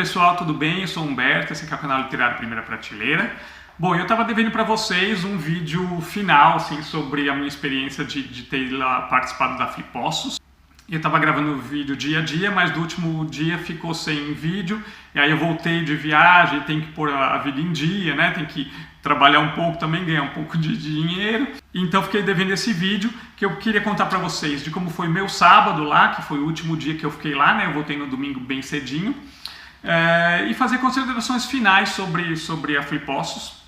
pessoal, tudo bem? Eu sou o Humberto, esse aqui é o canal Literário Primeira Prateleira. Bom, eu estava devendo para vocês um vídeo final assim, sobre a minha experiência de ter lá participado da Flipossos. Eu estava gravando o vídeo dia a dia, mas do último dia ficou sem vídeo. E aí eu voltei de viagem, tem que pôr a vida em dia, né? Tem que trabalhar um pouco também, ganhar um pouco de dinheiro. Então fiquei devendo esse vídeo que eu queria contar para vocês de como foi meu sábado lá, que foi o último dia que eu fiquei lá, né? Eu voltei no domingo bem cedinho. E fazer considerações finais sobre a Flipossos.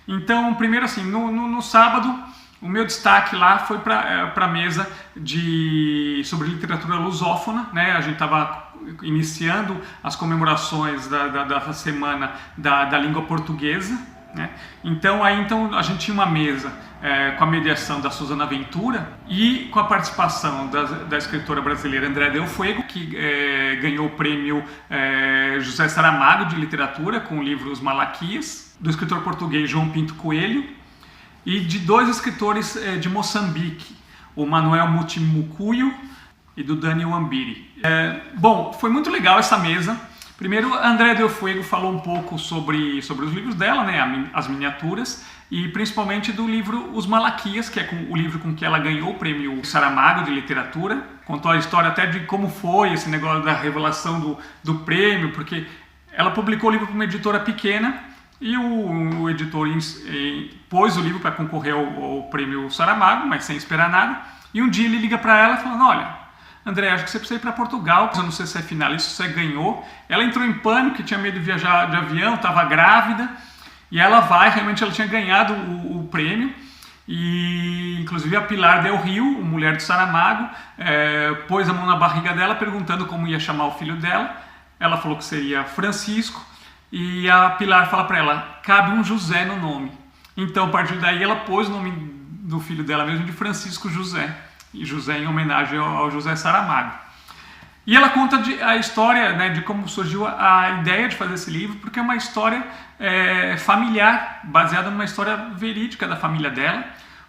Então, primeiro assim, no sábado, o meu destaque lá foi para a mesa sobre literatura lusófona, né? A gente estava iniciando as comemorações da semana da língua portuguesa, né? Então a gente tinha uma mesa com a mediação da Susana Ventura e com a participação da escritora brasileira Andréa Del Fuego, que ganhou o prêmio José Saramago de literatura com o livro Os Malaquias, do escritor português João Pinto Coelho, e de dois escritores de Moçambique, o Manuel Mutimucuyo e do Dani Wambiri. Bom, foi muito legal essa mesa. Primeiro, a Andréa Del Fuego falou um pouco sobre os livros dela, né, as miniaturas, e principalmente do livro Os Malaquias, que é o livro com que ela ganhou o prêmio Saramago de literatura. Contou a história até de como foi esse negócio da revelação do prêmio, porque ela publicou o livro para uma editora pequena, e o editor pôs o livro para concorrer ao prêmio Saramago, mas sem esperar nada. E um dia ele liga para ela falando: olha, André, acho que você precisa ir para Portugal, eu não sei se é finalista, se você ganhou. Ela entrou em pânico, que tinha medo de viajar de avião, estava grávida. E ela realmente ela tinha ganhado o prêmio. E inclusive a Pilar Del Rio, mulher de Saramago, pôs a mão na barriga dela perguntando como ia chamar o filho dela. Ela falou que seria Francisco. E a Pilar fala para ela: cabe um José no nome. Então, a partir daí, ela pôs o nome do filho dela mesmo de Francisco José. E José em homenagem ao José Saramago. E ela conta a história, né, de como surgiu a ideia de fazer esse livro, porque é uma história familiar, baseada numa história verídica da família dela,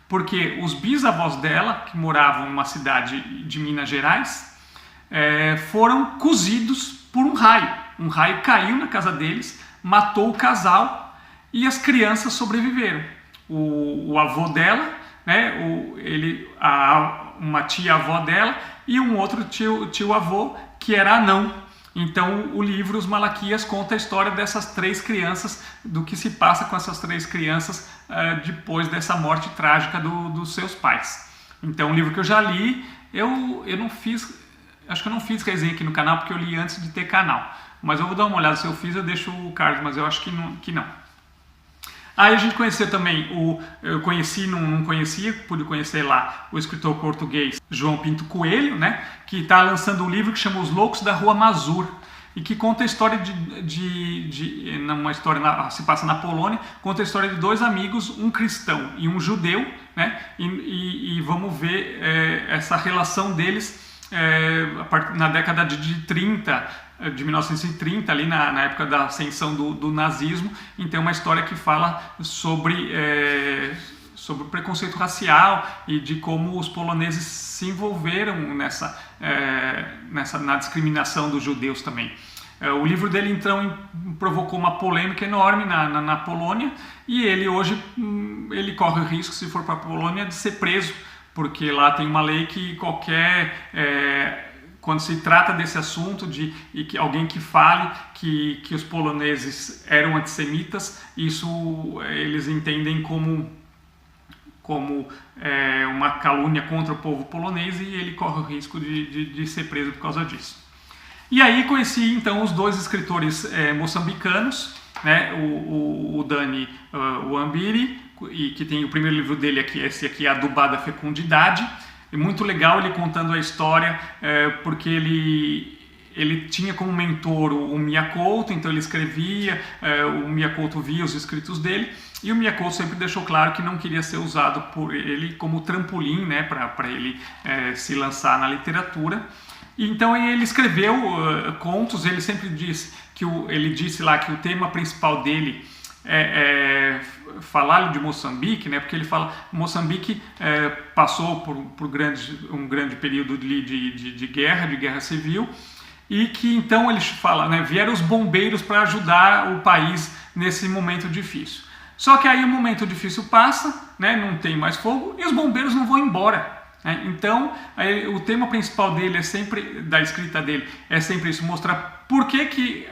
porque os bisavós dela, que moravam numa cidade de Minas Gerais, foram cozidos por um raio. Um raio caiu na casa deles, matou o casal e as crianças sobreviveram. O avô dela, né, uma tia-avó dela e um outro tio-avô que era anão. Então o livro Os Malaquias conta a história dessas três crianças, do que se passa com essas três crianças depois dessa morte trágica dos seus pais. Então um livro que eu já li, eu não fiz, acho que eu não fiz resenha aqui no canal porque eu li antes de ter canal. Mas eu vou dar uma olhada, se eu fiz eu deixo o card, mas eu acho que não. Aí a gente conheceu também, eu conheci, não conhecia, pude conhecer lá o escritor português João Pinto Coelho, né, que está lançando um livro que chama Os Loucos da Rua Mazur, e que conta a história uma história se passa na Polônia, conta a história de dois amigos, um cristão e um judeu, né, e vamos ver essa relação deles na década de 30, de 1930, ali na época da ascensão do nazismo. Então é uma história que fala sobre o preconceito racial e de como os poloneses se envolveram na discriminação dos judeus também. O livro dele então provocou uma polêmica enorme na Polônia, e ele hoje ele corre o risco, se for para a Polônia, de ser preso, porque lá tem uma lei que quando se trata desse assunto, e que alguém que fale que os poloneses eram antissemitas, isso eles entendem como uma calúnia contra o povo polonês, e ele corre o risco de ser preso por causa disso. E aí conheci então os dois escritores moçambicanos, né, o Dani Wambiri, e que tem o primeiro livro dele aqui, esse aqui, Adubada Fecundidade. É muito legal ele contando a história, porque ele tinha como mentor o Mia Couto, então ele escrevia, o Mia Couto via os escritos dele, e o Mia Couto sempre deixou claro que não queria ser usado por ele como trampolim, né, para ele se lançar na literatura. E então ele escreveu contos. Ele sempre disse ele disse lá que o tema principal dele falar de Moçambique, né? Porque ele fala Moçambique passou por um grande período de guerra civil, e que então ele fala, né, vieram os bombeiros para ajudar o país nesse momento difícil. Só que aí o momento difícil passa, né, não tem mais fogo e os bombeiros não vão embora. Então, o tema principal dele é sempre, da escrita dele, é sempre isso, mostrar por que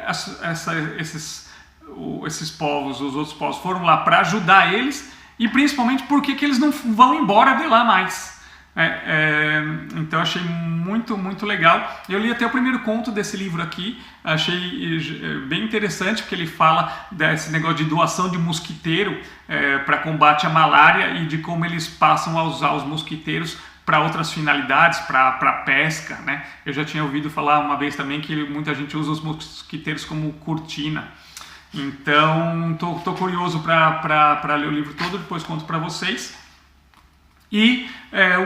esses povos, os outros povos, foram lá para ajudar eles e principalmente por que eles não vão embora de lá mais. Então achei muito legal. Eu li até o primeiro conto desse livro aqui, achei bem interessante, porque ele fala desse negócio de doação de mosquiteiro para combate à malária e de como eles passam a usar os mosquiteiros para outras finalidades, para pesca, né? Eu já tinha ouvido falar uma vez também que muita gente usa os mosquiteiros como cortina. Então, tô curioso para ler o livro todo, depois conto para vocês. E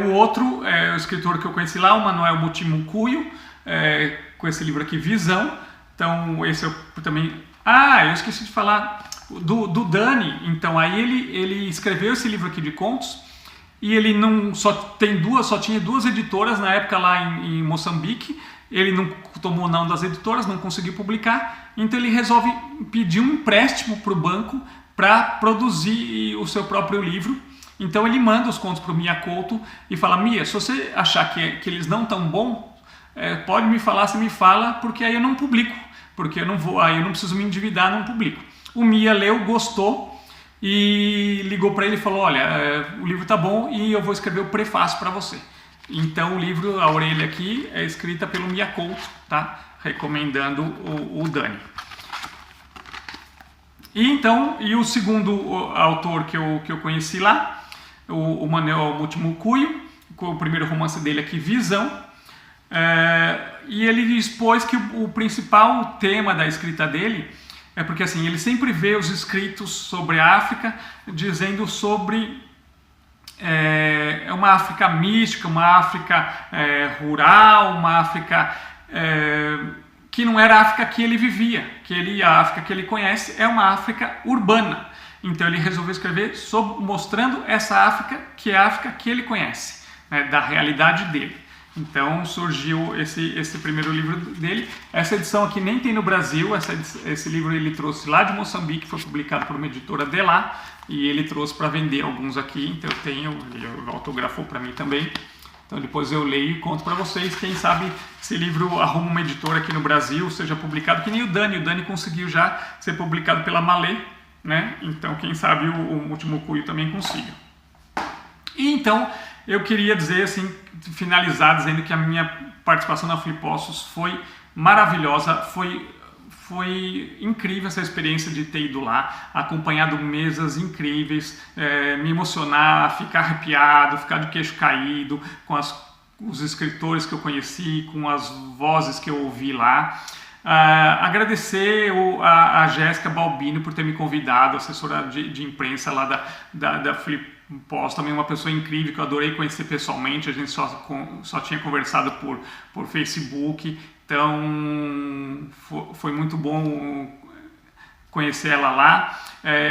o outro o escritor que eu conheci lá, o Manuel Mutimucuyo, com esse livro aqui, Visão. Então, esse eu também... eu esqueci de falar do Dani. Então, aí ele escreveu esse livro aqui de contos. E ele só tinha duas editoras na época lá em Moçambique. Ele não tomou não das editoras, não conseguiu publicar. Então ele resolve pedir um empréstimo para o banco para produzir o seu próprio livro. Então ele manda os contos para o Mia Couto e fala: Mia, se você achar que eles não estão bons, pode me falar, você me fala, porque aí eu não publico, porque eu não preciso me endividar, não publico. O Mia leu, gostou e ligou para ele e falou: olha, o livro tá bom e eu vou escrever o prefácio para você. Então o livro, a orelha aqui, é escrita pelo Mia Couto, tá? Recomendando o Dani. E o segundo autor que eu conheci lá, o Manuel Mutimucuyo, com o primeiro romance dele aqui, Visão. E ele expôs que o principal tema da escrita dele é porque assim, ele sempre vê os escritos sobre a África dizendo sobre uma África mística, uma África rural, uma África que não era a África que ele vivia, a África que ele conhece é uma África urbana. Então ele resolveu escrever mostrando essa África, que é a África que ele conhece, né, da realidade dele. Então surgiu esse primeiro livro dele. Essa edição aqui nem tem no Brasil, esse livro ele trouxe lá de Moçambique, foi publicado por uma editora de lá, e ele trouxe para vender alguns aqui, então eu tenho, ele autografou para mim também. Então depois eu leio e conto para vocês, quem sabe esse livro arruma uma editora aqui no Brasil, seja publicado, que nem o Dani conseguiu já ser publicado pela Malê, né? Então quem sabe o Mutimucuyo também consiga. E então eu queria dizer assim, finalizar dizendo que a minha participação na Flipossos foi maravilhosa, foi incrível essa experiência de ter ido lá, acompanhado mesas incríveis, me emocionar, ficar arrepiado, ficar de queixo caído com os escritores que eu conheci, com as vozes que eu ouvi lá. Agradecer a Jéssica Balbino por ter me convidado, assessora de imprensa lá da Flipossos, também uma pessoa incrível que eu adorei conhecer pessoalmente, a gente só tinha conversado por Facebook, então foi muito bom conhecer ela lá.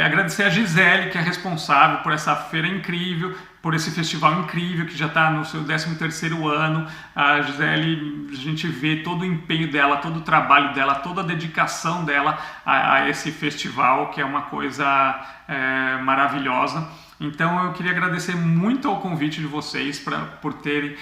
Agradecer a Gisele, que é responsável por essa feira incrível, por esse festival incrível que já está no seu 13º ano. A Gisele, a gente vê todo o empenho dela, todo o trabalho dela, toda a dedicação dela a esse festival, que é uma coisa maravilhosa. Então eu queria agradecer muito ao convite de vocês por terem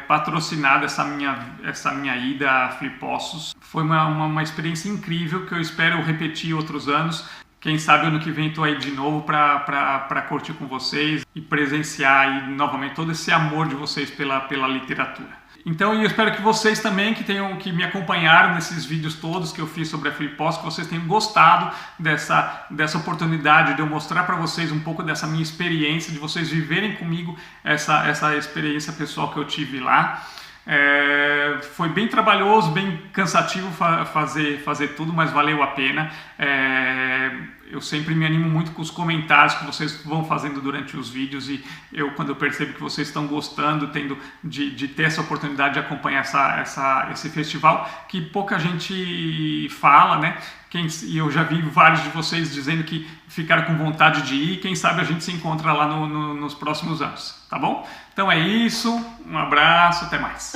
patrocinado essa minha ida a Flipossos. Foi uma experiência incrível que eu espero repetir outros anos. Quem sabe ano que vem estou aí de novo para curtir com vocês e presenciar aí novamente todo esse amor de vocês pela literatura. Então eu espero que vocês também, que me acompanharam nesses vídeos todos que eu fiz sobre a Flipossos, que vocês tenham gostado dessa oportunidade de eu mostrar para vocês um pouco dessa minha experiência, de vocês viverem comigo essa experiência pessoal que eu tive lá. Foi bem trabalhoso, bem cansativo fazer tudo, mas valeu a pena. Eu sempre me animo muito com os comentários que vocês vão fazendo durante os vídeos, e quando eu percebo que vocês estão gostando, de ter essa oportunidade de acompanhar esse festival, que pouca gente fala, né? E eu já vi vários de vocês dizendo que ficaram com vontade de ir. Quem sabe a gente se encontra lá nos próximos anos, tá bom? Então é isso, um abraço, até mais.